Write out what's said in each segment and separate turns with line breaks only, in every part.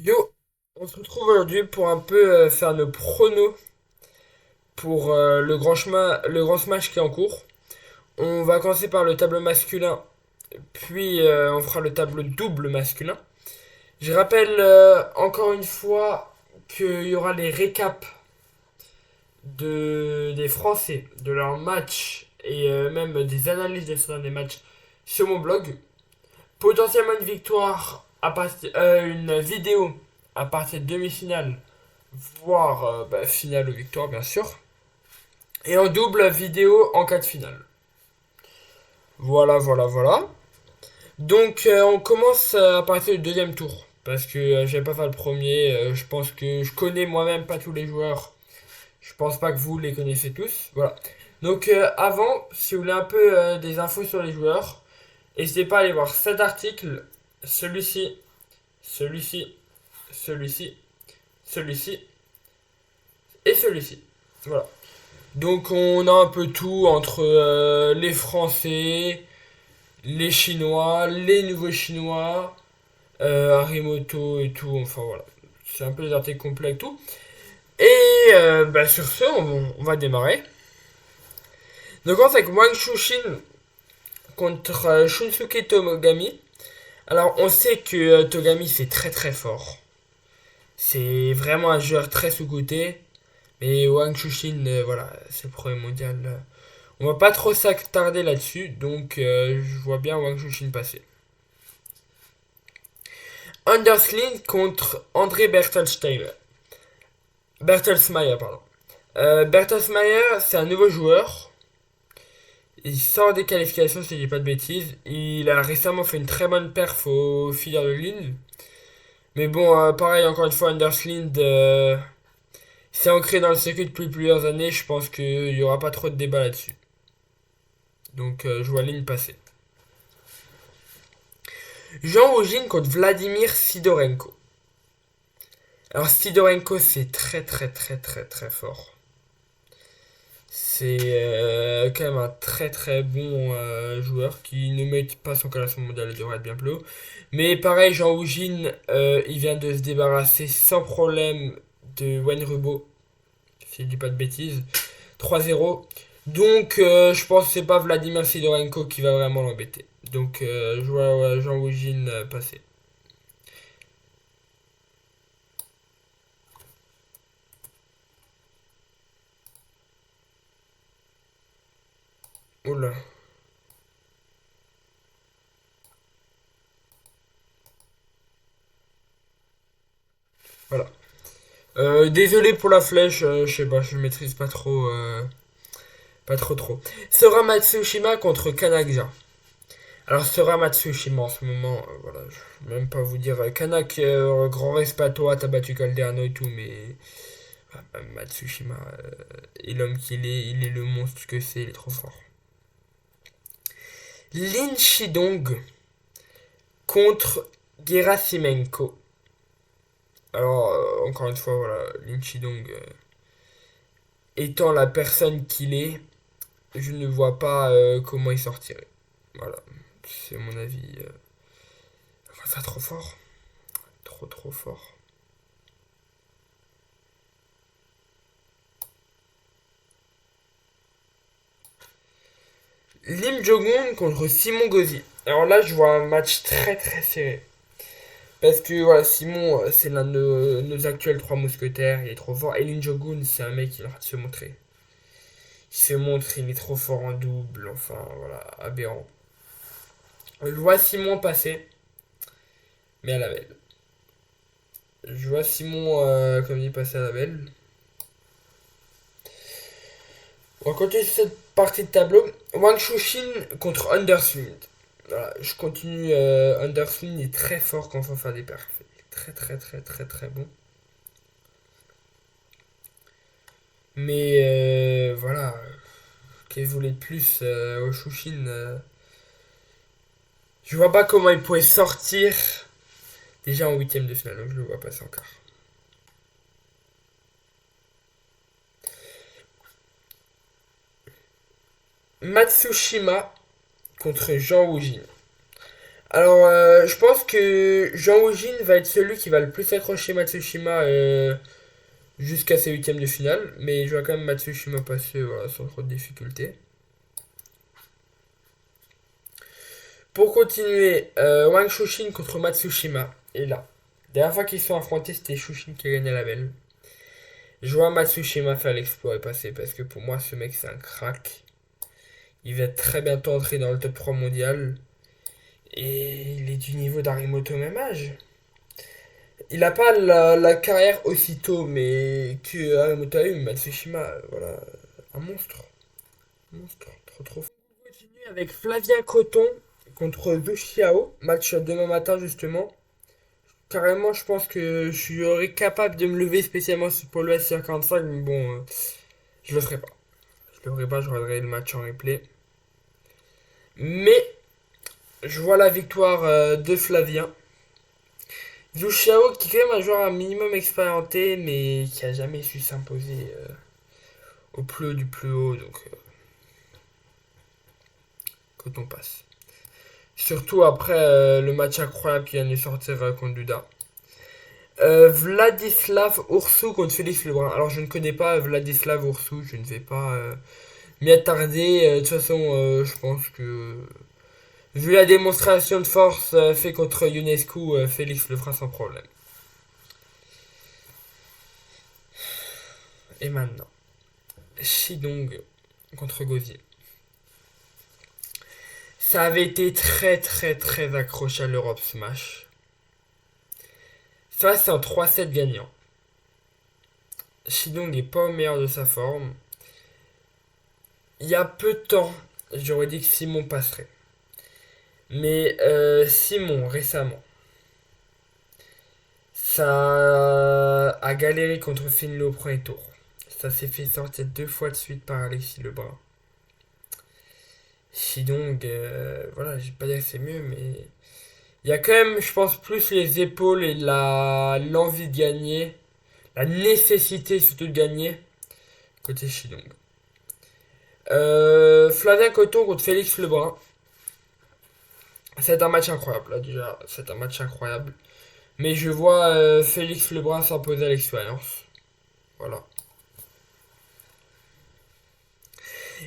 Yo, on se retrouve aujourd'hui pour un peu faire nos pronos pour le grand smash qui est en cours. On va commencer par le tableau masculin, puis on fera le tableau double masculin. Je rappelle encore une fois qu'il y aura les récaps des Français, de leurs matchs et même des analyses de certains des matchs sur mon blog. Potentiellement une victoire à partir, une vidéo à partir de demi-finale, voire finale ou victoire bien sûr. Et en double vidéo en cas de finale. Voilà, voilà, voilà. Donc on commence à partir du deuxième tour. Parce que je vais pas faire le premier. Je pense que je connais moi-même pas tous les joueurs. Je pense pas que vous les connaissez tous. Voilà. Donc avant, si vous voulez un peu des infos sur les joueurs, n'hésitez pas à aller voir cet article, celui-ci, celui-ci, celui-ci, celui-ci et celui-ci. Voilà. Donc on a un peu tout entre les Français, les Chinois, les nouveaux Chinois, Harimoto et tout. Enfin voilà. C'est un peu les articles complets et tout. Et sur ce, on va démarrer. Donc on commence avec Wang Chushin contre Shunsuke Tomogami. Alors on sait que Togami c'est très très fort. C'est vraiment un joueur très sous-coté. Mais Wang Chushin, voilà, c'est le premier mondial. On va pas trop s'attarder là-dessus, donc je vois bien Wang Chushin passer. Anderslin contre André Bertelsteiner. Bertelsmeyer, pardon. Bertelsmeyer, c'est un nouveau joueur. Il sort des qualifications, si je dis pas de bêtises. Il a récemment fait une très bonne perf au filière de Lille. Mais bon, pareil, encore une fois, Anderslind, c'est ancré dans le circuit depuis plusieurs années. Je pense qu'il n'y aura pas trop de débat là-dessus. Donc, je vois Lille passer. Jean Rougine contre Vladimir Sidorenko. Alors, Sidorenko, c'est très, très, très, très, très fort. C'est quand même un très très bon joueur qui ne mérite pas son classement mondial, il devrait être bien plus haut. Mais pareil, Jean Ougine, il vient de se débarrasser sans problème de Wayne Rubo, si je dis pas de bêtises. 3-0. Donc je pense que c'est pas Vladimir Sidorenko qui va vraiment l'embêter. Donc je vois Jean Ougine passer. Oula. Voilà. Désolé pour la flèche, je sais pas, je maîtrise pas trop. Pas trop trop. Sora Matsushima contre Kanagja. Alors Sora Matsushima en ce moment, voilà, je vais même pas vous dire Kanak, grand respect à toi, t'as battu Calderano et tout, mais Matsushima est l'homme qu'il est, il est le monstre que c'est, il est trop fort. Lin Shidong contre Gerasimenko. Alors encore une fois, voilà, Lin Shidong étant la personne qu'il est, je ne vois pas comment il sortirait. Voilà, c'est mon avis. Enfin, trop fort. Trop trop fort. Lim Jong-un contre Simon Gauzy. Alors là, je vois un match très très serré. Parce que voilà, Simon, c'est l'un de nos actuels trois mousquetaires, il est trop fort. Et Lim Jong-un, c'est un mec qui a de se montrer. Il se montre, il est trop fort en double, enfin voilà, aberrant. Je vois Simon passer, mais à la belle. Je vois Simon, comme dit, passer à la belle. On va continuer cette partie de tableau. Wang Chushin contre Underswind. Voilà, je continue. Underswind est très fort quand il faut faire des perfs. Il est très très très très très bon. Mais voilà, qu'est-ce que vous voulez de plus au Chushin je vois pas comment il pourrait sortir déjà en huitième de finale, donc je le vois passer encore. Matsushima contre Jean Woojin. Alors, je pense que Jean Oujin va être celui qui va le plus accrocher Matsushima jusqu'à ses huitièmes de finale. Mais je vois quand même Matsushima passer voilà, sans trop de difficultés. Pour continuer, Wang Shushin contre Matsushima. Et là, la dernière fois qu'ils se sont affrontés, c'était Shushin qui a gagné la belle. Je vois Matsushima faire l'exploit et passer parce que pour moi, ce mec, c'est un crack. Il va très bientôt entrer dans le top 3 mondial. Et il est du niveau d'Arimoto au même âge. Il n'a pas la carrière aussitôt, mais que Arimoto a eu. Matsushima, voilà, un monstre. Un monstre, trop trop fort. On continue avec Flavien Coton contre Zhu Xiao. Match demain matin, justement. Carrément, je pense que je serais capable de me lever spécialement pour le SR45, mais bon, je le ferai pas. Je le ferai pas, je regarderai le match en replay. Mais je vois la victoire de Flavien. Zhu Xiao, qui est quand même un joueur un minimum expérimenté, mais qui a jamais su s'imposer au plus haut du plus haut, donc quand on passe. Surtout après le match incroyable qui vient de sortir contre Duda. Vladislav Ursou contre Félix Lebrun. Alors je ne connais pas Vladislav Ursou, je ne vais pas m'y attarder. De toute façon, je pense que vu la démonstration de force faite contre Ionescu, Félix le fera sans problème. Et maintenant, Shidong contre Gauzier. Ça avait été très très très accroché à l'Europe Smash. Ça c'est un 3-7 gagnant. Shidong n'est pas au meilleur de sa forme. Il y a peu de temps, j'aurais dit que Simon passerait. Mais Simon, récemment, ça a galéré contre Finlay au premier tour. Ça s'est fait sortir 2 fois de suite par Alexis Lebrun. Shidong, voilà, je vais pas dire que c'est mieux, mais il y a quand même, je pense, plus les épaules et l'envie de gagner, la nécessité surtout de gagner, côté Shidong. Flavien Coton contre Félix Lebrun. C'est un match incroyable, là déjà, c'est un match incroyable. Mais je vois Félix Lebrun s'imposer à l'expérience. Voilà.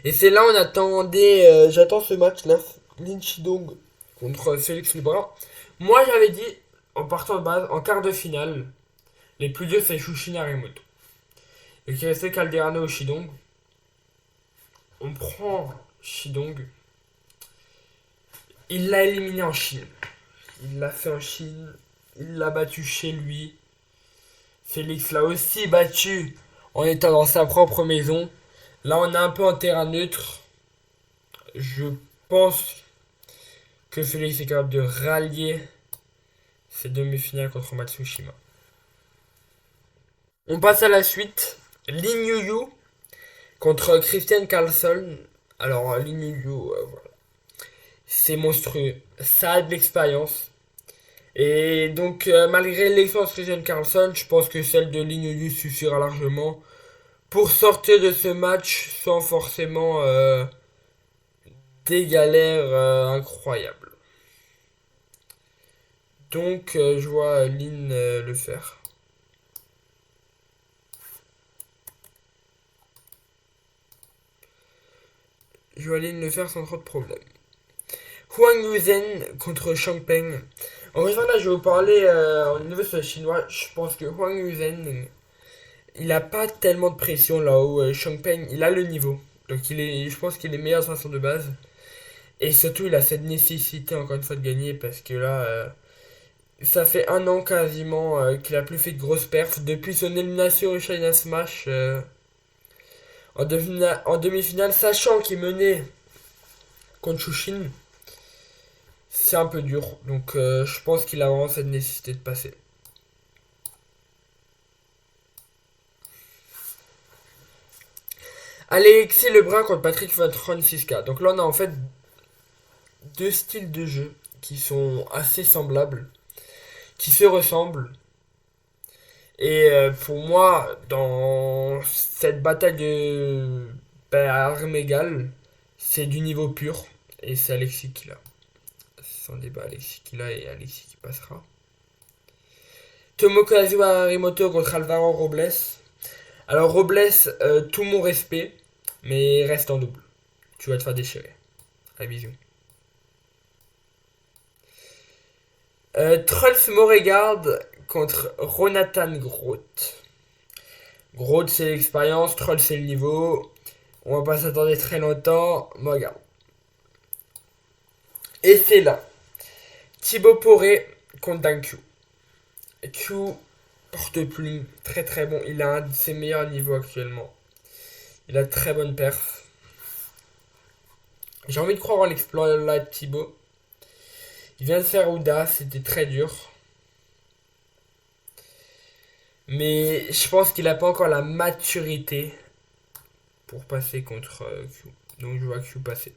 Et c'est là on attendait, j'attends ce match là, Lin Shidong contre Félix Lebrun. Moi j'avais dit, en partant de base, en quart de finale, les plus durs c'est Shushin Harimoto. Et qui restait Calderano ou Shidong. On prend Shidong. Il l'a éliminé en Chine. Il l'a fait en Chine. Il l'a battu chez lui. Félix l'a aussi battu en étant dans sa propre maison. Là, on est un peu en terrain neutre. Je pense que Félix est capable de rallier ses demi-finales contre Matsushima. On passe à la suite. Lin Yu contre Christian Carlson. Alors, Lin Yu, voilà. C'est monstrueux. Ça a de l'expérience. Et donc, malgré l'expérience de Christian Carlson, je pense que celle de Lin Yu suffira largement pour sortir de ce match sans forcément des galères incroyables. Donc je vois Lin le faire. Je vois Lin le faire sans trop de problème. Huang Yuzen contre Chang Peng. En fait, là, je vais vous parler au niveau sur le chinois. Je pense que Huang Yuzen, il a pas tellement de pression là-haut. Chang Peng, il a le niveau. Donc je pense qu'il est meilleur de façon de base. Et surtout, il a cette nécessité encore une fois de gagner parce que là, ça fait un an quasiment qu'il a plus fait de grosses perfs. Depuis son élimination au China Smash en demi-finale, sachant qu'il menait contre Shushin, c'est un peu dur. Donc je pense qu'il a vraiment cette nécessité de passer. Alexis Lebrun contre Patrick Francisca. Donc là, on a en fait deux styles de jeu qui sont assez semblables, qui se ressemblent. Et pour moi, dans cette bataille de armes égales, c'est du niveau pur. Et c'est Alexis qui l'a. sans débat Alexis qui l'a et Alexis qui passera. Tomokazu Harimoto contre Alvaro Robles. Alors Robles, tout mon respect, mais reste en double. Tu vas te faire déchirer. À bisous. Trolls Moregard contre Ronathan Groth. Groth c'est l'expérience, Troll c'est le niveau. On va pas s'attendre très longtemps. Regarde. Et c'est là. Thibaut Poré contre Dan Q. Q porte-plume, très très bon. Il a un de ses meilleurs niveaux actuellement. Il a de très bonne perf. J'ai envie de croire en l'exploit là de Thibaut. Il vient de faire Ouda, c'était très dur. Mais je pense qu'il n'a pas encore la maturité pour passer contre Q. Donc je vois Q passer.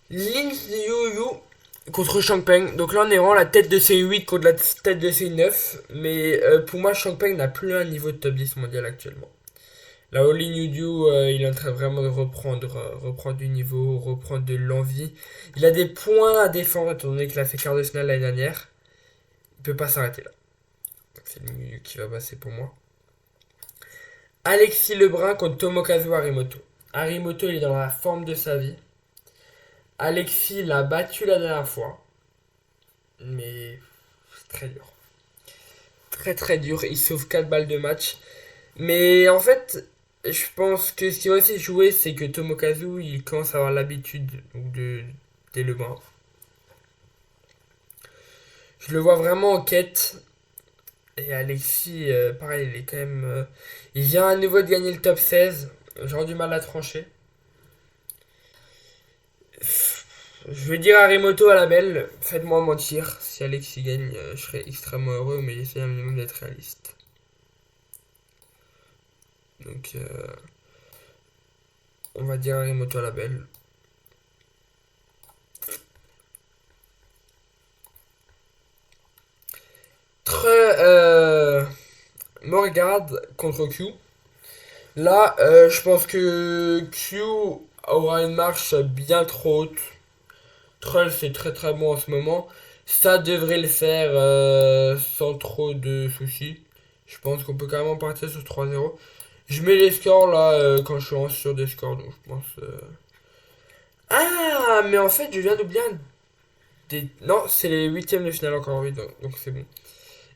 Lin Yu contre Changpeng. Donc là on est vraiment la tête de C8 contre la tête de C9. Mais pour moi Changpeng n'a plus un niveau de top 10 mondial actuellement. Là où Lin Yu il est en train vraiment de reprendre du niveau, reprendre de l'envie. Il a des points à défendre étant donné qu'il a fait quart de finale l'année dernière. Il peut pas s'arrêter là. C'est Lin Yu qui va passer pour moi. Alexis Lebrun contre Tomokazu Harimoto. Harimoto il est dans la forme de sa vie. Alexis l'a battu la dernière fois. Mais c'est très dur. Très très dur. Il sauve 4 balles de match. Mais en fait, je pense que ce qui va aussi jouer, c'est que Tomokazu, il commence à avoir l'habitude des Lebrun. Je le vois vraiment en quête. Et Alexis, pareil, il est quand même. Il vient à nouveau de gagner le top 16. J'aurais du mal à trancher. Je vais dire Harimoto à la belle. Faites-moi mentir. Si Alexis gagne, je serai extrêmement heureux, mais j'essaie un minimum d'être réaliste. Donc, on va dire Harimoto à la belle. Morgard contre Q. Là, je pense que Q aura une marche bien trop haute. Troll, c'est très très bon en ce moment. Ça devrait le faire sans trop de soucis. Je pense qu'on peut carrément partir sur 3-0. Je mets les scores là quand je suis sur des scores. Donc je pense. Ah, mais en fait, je viens d'oublier un des. Non, c'est les huitièmes de finale encore, oui, donc c'est bon.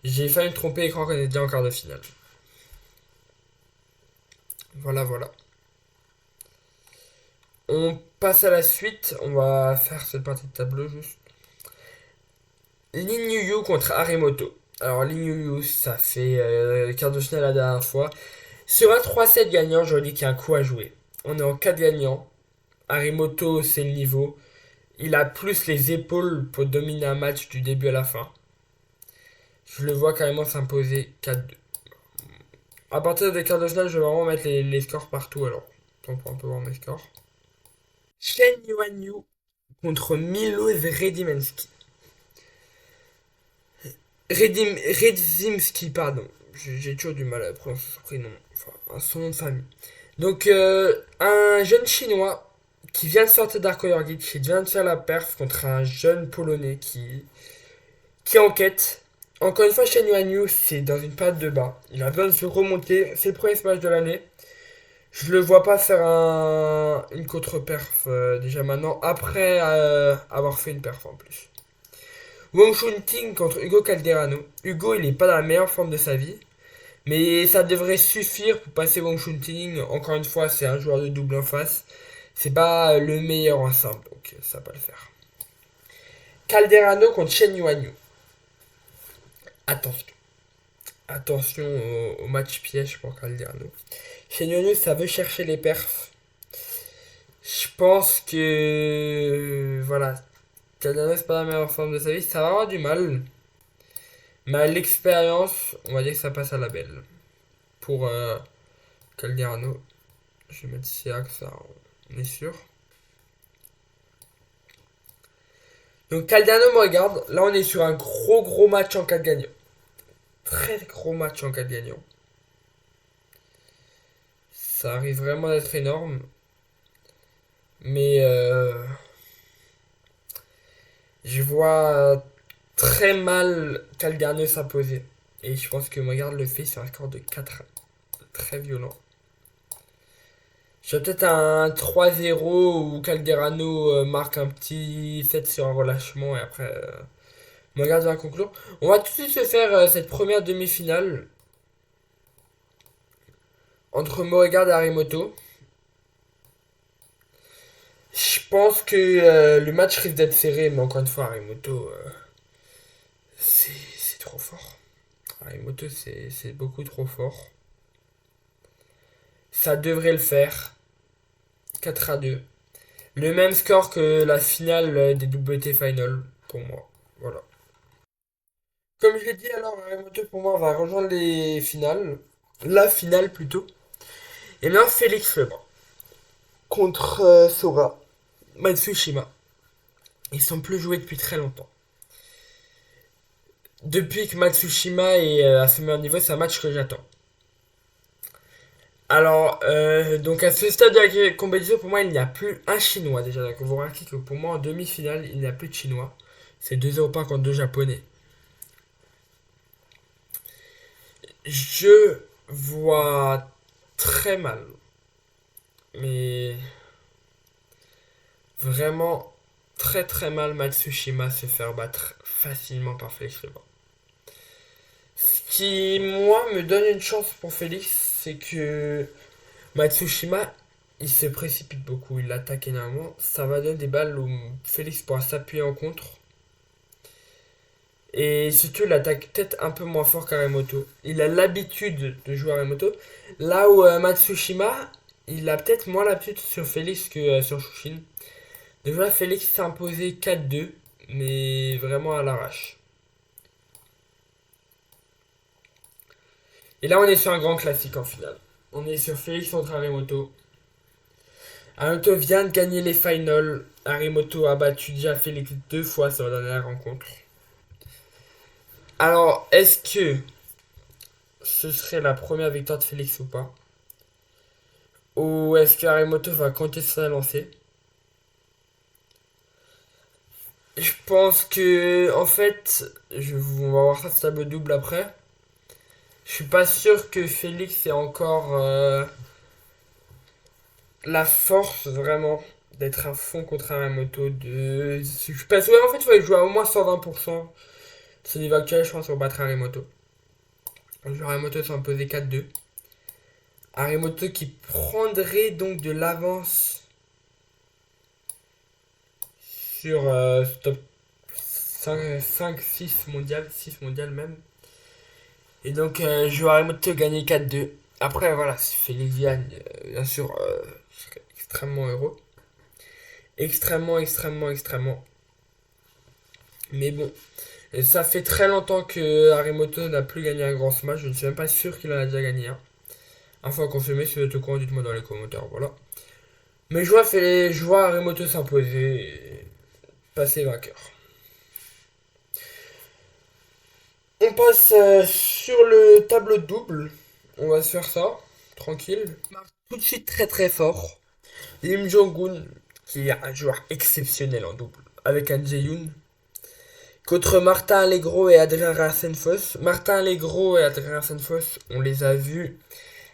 J'ai failli me tromper et croire qu'on est déjà en quart de finale. Voilà, voilà. On passe à la suite. On va faire cette partie de tableau juste. Lin Yu contre Harimoto. Alors Lin Yu, ça fait quart de finale la dernière fois. Sur un 3-7 gagnant, je dis qu'il y a un coup à jouer. On est en 4 gagnants. Harimoto, c'est le niveau. Il a plus les épaules pour dominer un match du début à la fin. Je le vois carrément s'imposer 4-2. À partir des quarts de finale, je vais vraiment mettre les scores partout alors. On peut un peu voir mes scores. Shen Yuanyu contre Miloš Redimski. Redzimski, pardon. J'ai toujours du mal à prononcer son prénom. Enfin, son nom de famille. Donc, un jeune chinois qui vient de sortir d'Arco Yorgic, qui vient de faire la perf contre un jeune polonais qui est en quête. Encore une fois, Shen Yuanyu, c'est dans une période de bas. Il a besoin de se remonter. C'est le premier smash de l'année. Je le vois pas faire une contre-perf déjà maintenant, après avoir fait une perf en plus. Wong Chun-Ting contre Hugo Calderano. Hugo, il est pas dans la meilleure forme de sa vie. Mais ça devrait suffire pour passer Wong Chun-Ting. Encore une fois, c'est un joueur de double en face. C'est pas le meilleur ensemble, donc ça va pas le faire. Calderano contre Shen Yuanyu. Attention. Attention au match piège pour Calderano. Shen Yuanyu, ça veut chercher les perfs. Je pense que. Voilà. Calderano, c'est pas la meilleure forme de sa vie. Ça va avoir du mal. Mais à l'expérience, on va dire que ça passe à la belle. Pour Calderano. Je vais mettre CA, que ça, on est sûr. Donc Calderano me regarde. Là, on est sur un gros match en 4 gagnants. Très gros match en 4 gagnants. Ça arrive vraiment d'être énorme. Mais Je vois très mal Calgarno s'imposer. Et je pense que Montgarde le fait sur un score de 4. Très violent. J'ai peut-être un 3-0 où Calderano marque un petit 7 sur un relâchement et après Montgarde va conclure. On va tout de suite se faire cette première demi-finale entre Montgarde et Arimoto. Je pense que le match risque d'être serré, mais encore une fois, Arimoto, c'est trop fort. Arimoto, c'est beaucoup trop fort. Ça devrait le faire. 4-2. Le même score que la finale des WT Final, pour moi. Voilà. Comme je l'ai dit, alors, Arimoto, pour moi, va rejoindre les finales. La finale, plutôt. Et maintenant, Félix Lebrun. Contre Sora. Matsushima. Ils sont plus joués depuis très longtemps. Depuis que Matsushima est à ce meilleur niveau, c'est un match que j'attends. Alors, donc à ce stade de la compétition, pour moi, il n'y a plus un Chinois déjà. Donc vous remarquez que pour moi, en demi-finale, il n'y a plus de Chinois. C'est 2 Européens contre 2 Japonais. Je vois très mal, mais vraiment très très mal Matsushima se faire battre facilement par Félix Lebrun. Ce qui, moi, me donne une chance pour Félix, c'est que Matsushima, il se précipite beaucoup, il attaque énormément. Ça va donner des balles où Félix pourra s'appuyer en contre. Et surtout, il attaque peut-être un peu moins fort qu'Aremoto. Il a l'habitude de jouer Aremoto. Là où Matsushima, il a peut-être moins l'habitude sur Félix que sur Shushin. Déjà, Félix s'est imposé 4-2, mais vraiment à l'arrache. Et là, on est sur un grand classique en finale. On est sur Félix contre Aremoto. Aremoto vient de gagner les finals. Aremoto a battu déjà Félix 2 fois sur la dernière rencontre. Alors, est-ce que ce serait la première victoire de Félix ou pas? Ou est-ce que Aremoto va compter sur sa lancée? Je pense que, en fait, on va voir ça sur table double après. Je suis pas sûr que Félix ait encore la force vraiment d'être à fond contre Aremoto. Je suis pas sûr. En fait, il faut jouer à au moins 120%. Ce niveau actuel, je pense qu'on battra Aremoto. Aremoto s'imposer 4-2. Aremoto qui prendrait donc de l'avance sur top 5, 6 mondial, 6 mondial même. Et donc je vois Aremoto gagner 4-2. Après voilà, si Félix Vian, bien sûr, je serais extrêmement heureux. Extrêmement, extrêmement, extrêmement. Mais bon, ça fait très longtemps que Aremoto n'a plus gagné un grand smash. Je ne suis même pas sûr qu'il en a déjà gagné un. Enfin, confirmé, si vous êtes au courant, dites-moi dans les commentaires, voilà. Mais je vois Aremoto s'imposer et passer vainqueur. On passe sur le tableau double. On va se faire ça, tranquille. Tout de suite très très fort. Lim Jong-un, qui est un joueur exceptionnel en double, avec un Jae-yoon. Contre Martin Allegro et Adrien Rasenfoss. Martin Allegro et Adrien Rasenfoss, on les a vus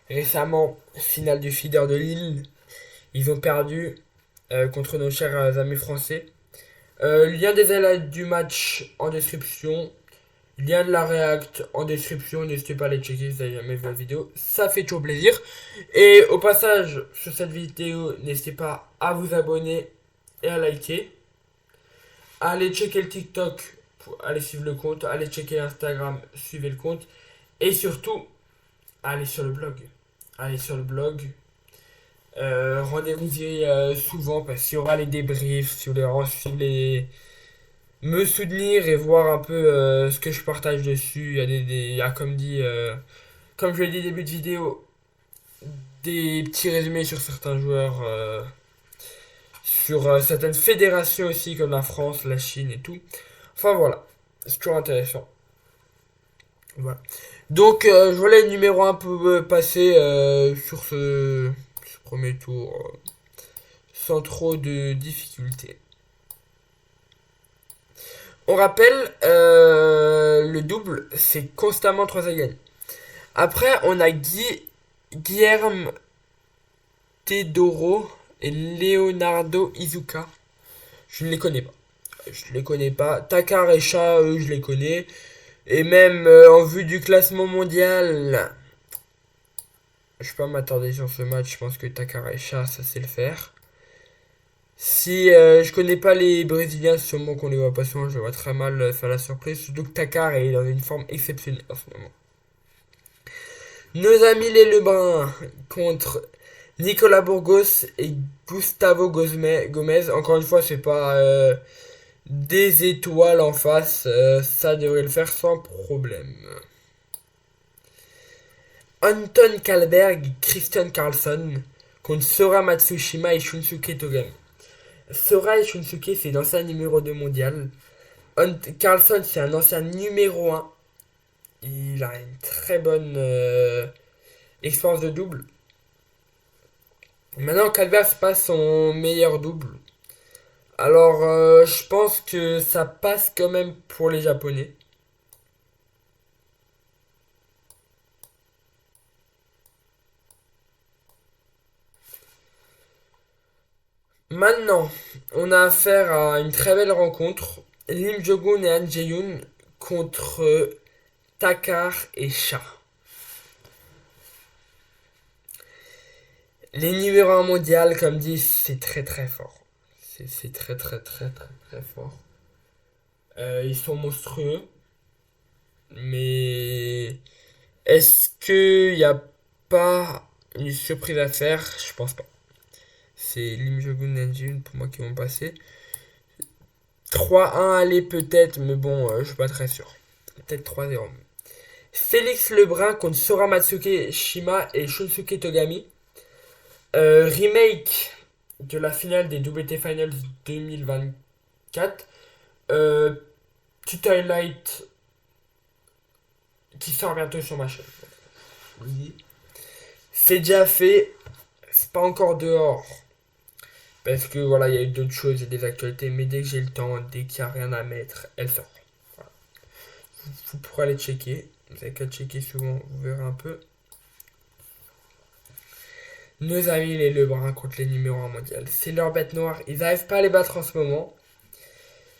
récemment, finale du feeder de Lille. Ils ont perdu contre nos chers amis français. Lien des highlights du match en description. Lien de la React en description. N'hésitez pas à les checker si vous n'avez jamais vu la vidéo. Ça fait toujours plaisir. Et au passage, sur cette vidéo, n'hésitez pas à vous abonner et à liker. Allez checker le TikTok pour aller suivre le compte. Allez checker l'Instagram, suivez le compte. Et surtout, allez sur le blog. Allez sur le blog. Rendez-vous souvent parce qu'il y aura les débriefs, si vous voulez me soutenir et voir un peu ce que je partage dessus. Il y a comme dit, comme je l'ai dit au début de vidéo, des petits résumés sur certains joueurs, sur certaines fédérations aussi comme la France, la Chine et tout. Enfin voilà, c'est toujours intéressant. Voilà. Donc je voulais le numéro un peu passer sur ce premier tour sans trop de difficultés. On rappelle, le double, c'est constamment 3 à gagner. Après, on a Guilherme Tedoro et Leonardo Izuka. Je ne les connais pas. Je les connais pas. Takar et Shah, eux, je les connais. Et même en vue du classement mondial, je peux pas m'attarder sur ce match. Je pense que Takar et Shah, ça sait le faire. Si je connais pas les Brésiliens, sûrement qu'on les voit pas souvent, je vois très mal faire la surprise. Surtout que Takar est dans une forme exceptionnelle en ce moment. Nos amis les Lebrun contre Nicolas Burgos et Gustavo Gomez. Encore une fois, c'est pas des étoiles en face. Ça devrait le faire sans problème. Anton Kalberg et Christian Carlson contre Sora Matsushima et Shunsuke Togami. Sora et Shunsuke, c'est l'ancien numéro 2 mondial. Carlson, c'est un ancien numéro 1. Il a une très bonne expérience de double. Maintenant, Calvert, c'est pas son meilleur double. Alors, je pense que ça passe quand même pour les Japonais. Maintenant, on a affaire à une très belle rencontre. Lim Jogun et Han Jae-yoon contre Takar et Shah. Les numéros 1 mondial, comme dit, c'est très très fort. C'est très très très très très fort. Ils sont monstrueux. Mais est-ce qu'il n'y a pas une surprise à faire? Je pense pas. C'est Lim Jogun et Jun pour moi qui vont passer. 3-1 aller peut-être, mais bon, je suis pas très sûr. Peut-être 3-0. Félix Lebrun contre Sora Matsuke Shima et Shunsuke Togami. Remake de la finale des WT Finals 2024. Petit highlight qui sort bientôt sur ma chaîne. Oui. C'est déjà fait, c'est pas encore dehors. Parce que voilà, il y a eu d'autres choses et des actualités, mais dès que j'ai le temps, dès qu'il n'y a rien à mettre, elle sort. Voilà. Vous pourrez aller checker. Vous avez qu'à checker souvent, vous verrez un peu. Nos amis les Lebrun contre les numéros 1 mondial. C'est leur bête noire. Ils n'arrivent pas à les battre en ce moment.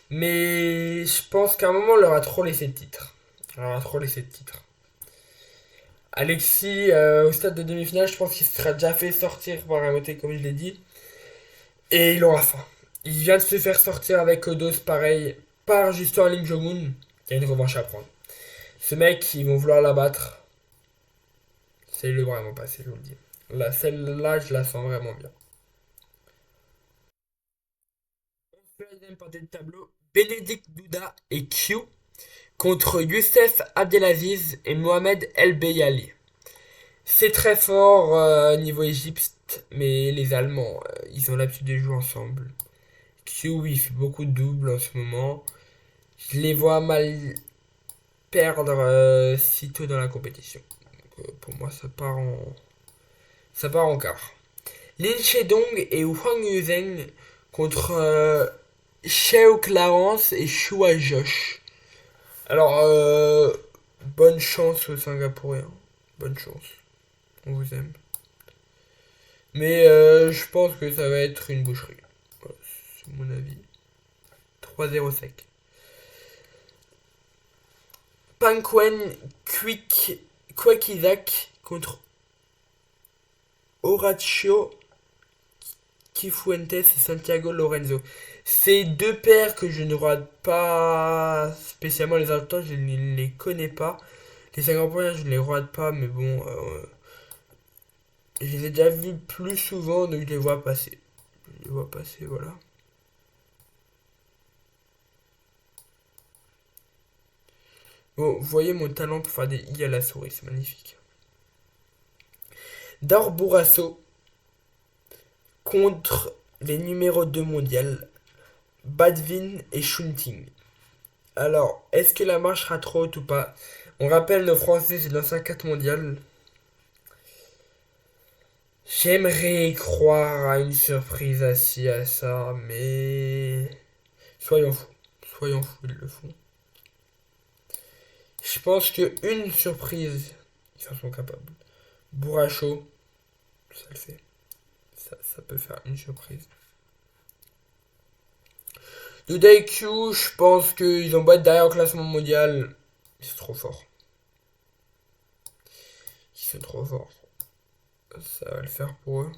Mais je pense qu'à un moment, on leur a trop laissé de titre. On leur a trop laissé de titre. Alexis, au stade de demi-finale, je pense qu'il sera déjà fait sortir par un côté, comme je l'ai dit. Et il aura faim. Il vient de se faire sortir avec Odos, pareil, par justement Lim Jong-un. Il y a une revanche à prendre. Ce mec, ils vont vouloir l'abattre. C'est le vraiment passé, je vous le dis. Là, celle-là, je la sens vraiment bien. On fait la deuxième partie de tableau. Bénédicte Douda et Q contre Youssef Abdelaziz et Mohamed El Beyali. C'est très fort niveau Égypte, mais les Allemands, ils ont l'habitude de jouer ensemble. Q, il fait beaucoup de doubles en ce moment. Je les vois mal perdre si tôt dans la compétition. Donc, pour moi, ça part en quart. Lin Shedong et Huang Yuzheng contre Sheo Clarence et Shua Josh. Alors, bonne chance aux Singapouriens. Bonne chance. On vous aime. Mais je pense que ça va être une boucherie. Voilà, c'est mon avis. 3-0 sec. Pankwen Kwekizak contre Horacio Kifuentes et Santiago Lorenzo. C'est deux paires que je ne rate pas spécialement. Les autres, je ne les connais pas. Les Singapouriens, je ne les rate pas, mais bon, je les ai déjà vus plus souvent, donc je les vois passer. Je les vois passer, voilà. Bon, vous voyez mon talent pour faire des i à la souris, c'est magnifique. Daur Bourasso contre les numéros 2 mondial, Badvin et Shunting. Alors, est-ce que la marche sera trop haute ou pas? On rappelle, nos Français, c'est l'ancien 4 mondial. J'aimerais croire à une surprise assis à ça, mais soyons fous. Soyons fous, ils le font. Je pense qu'une surprise, ils en sont capables. Bourracho, ça le fait. Ça peut faire une surprise. De Daiku, je pense qu'ils ont beau être derrière au classement mondial. Ils sont trop forts. Ils sont trop forts. Ça va le faire pour eux.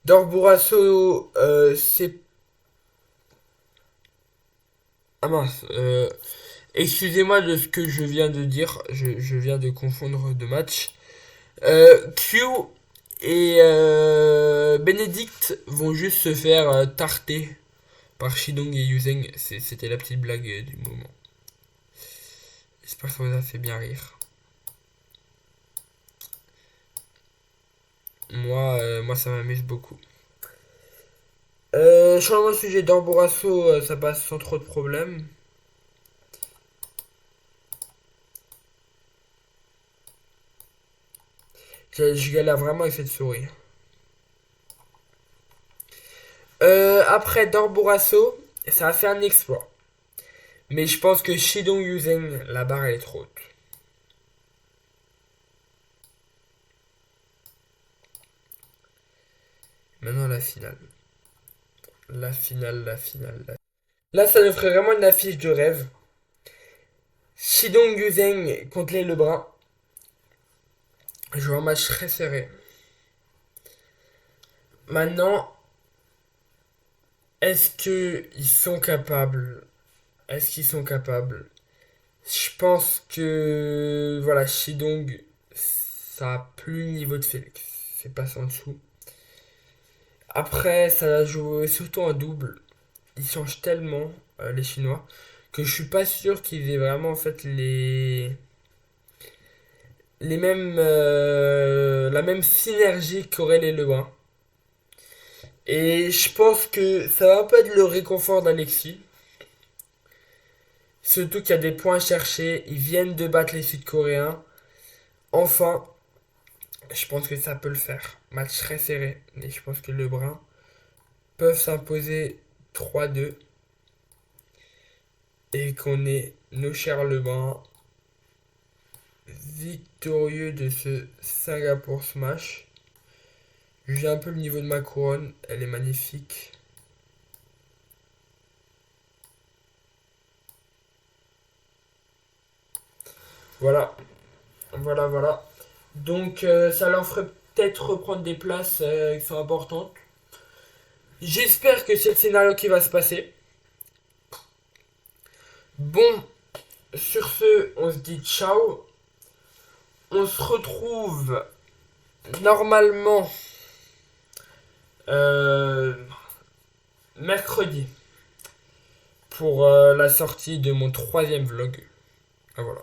Dorbourasso, c'est... Ah mince. Excusez-moi de ce que je viens de dire. Je viens de confondre deux matchs. Q et Benedict vont juste se faire tarter par Shidong et Yuzeng. C'était la petite blague du moment. J'espère que ça vous a fait bien rire. Moi ça m'amuse beaucoup. Changement de sujet, Dorbourasso, ça passe sans trop de problèmes. Je galère vraiment avec cette souris. Après Dorbourasso, ça a fait un exploit. Mais je pense que Shidong Yuzeng, la barre elle est trop haute. Maintenant la finale. La finale, la finale. Là, ça nous ferait vraiment une affiche de rêve. Shidong Yuzeng contre les Lebrun. Je vois un match très serré. Maintenant, est-ce qu'ils sont capables? Est-ce qu'ils sont capables? Je pense que voilà, Shidong, ça a plus le niveau de Félix. C'est pas en dessous. Après, ça a joué surtout en double. Ils changent tellement, les Chinois, que je suis pas sûr qu'ils aient vraiment en fait les mêmes la même synergie qu'auraient les Lebrun. Et je pense que ça va un peu être le réconfort d'Alexis. Surtout qu'il y a des points à chercher. Ils viennent de battre les Sud-Coréens. Enfin, je pense que ça peut le faire. Match très serré. Mais je pense que les Lebrun peuvent s'imposer 3-2. Et qu'on est nos chers Lebrun victorieux de ce Singapour Smash. J'ai un peu le niveau de ma couronne, elle est magnifique. Voilà, voilà. Donc ça leur ferait peut-être reprendre des places qui sont importantes. J'espère que c'est le scénario qui va se passer. Bon, sur ce, on se dit ciao. On se retrouve normalement euh, mercredi pour la sortie de mon troisième vlog. Ah, voilà.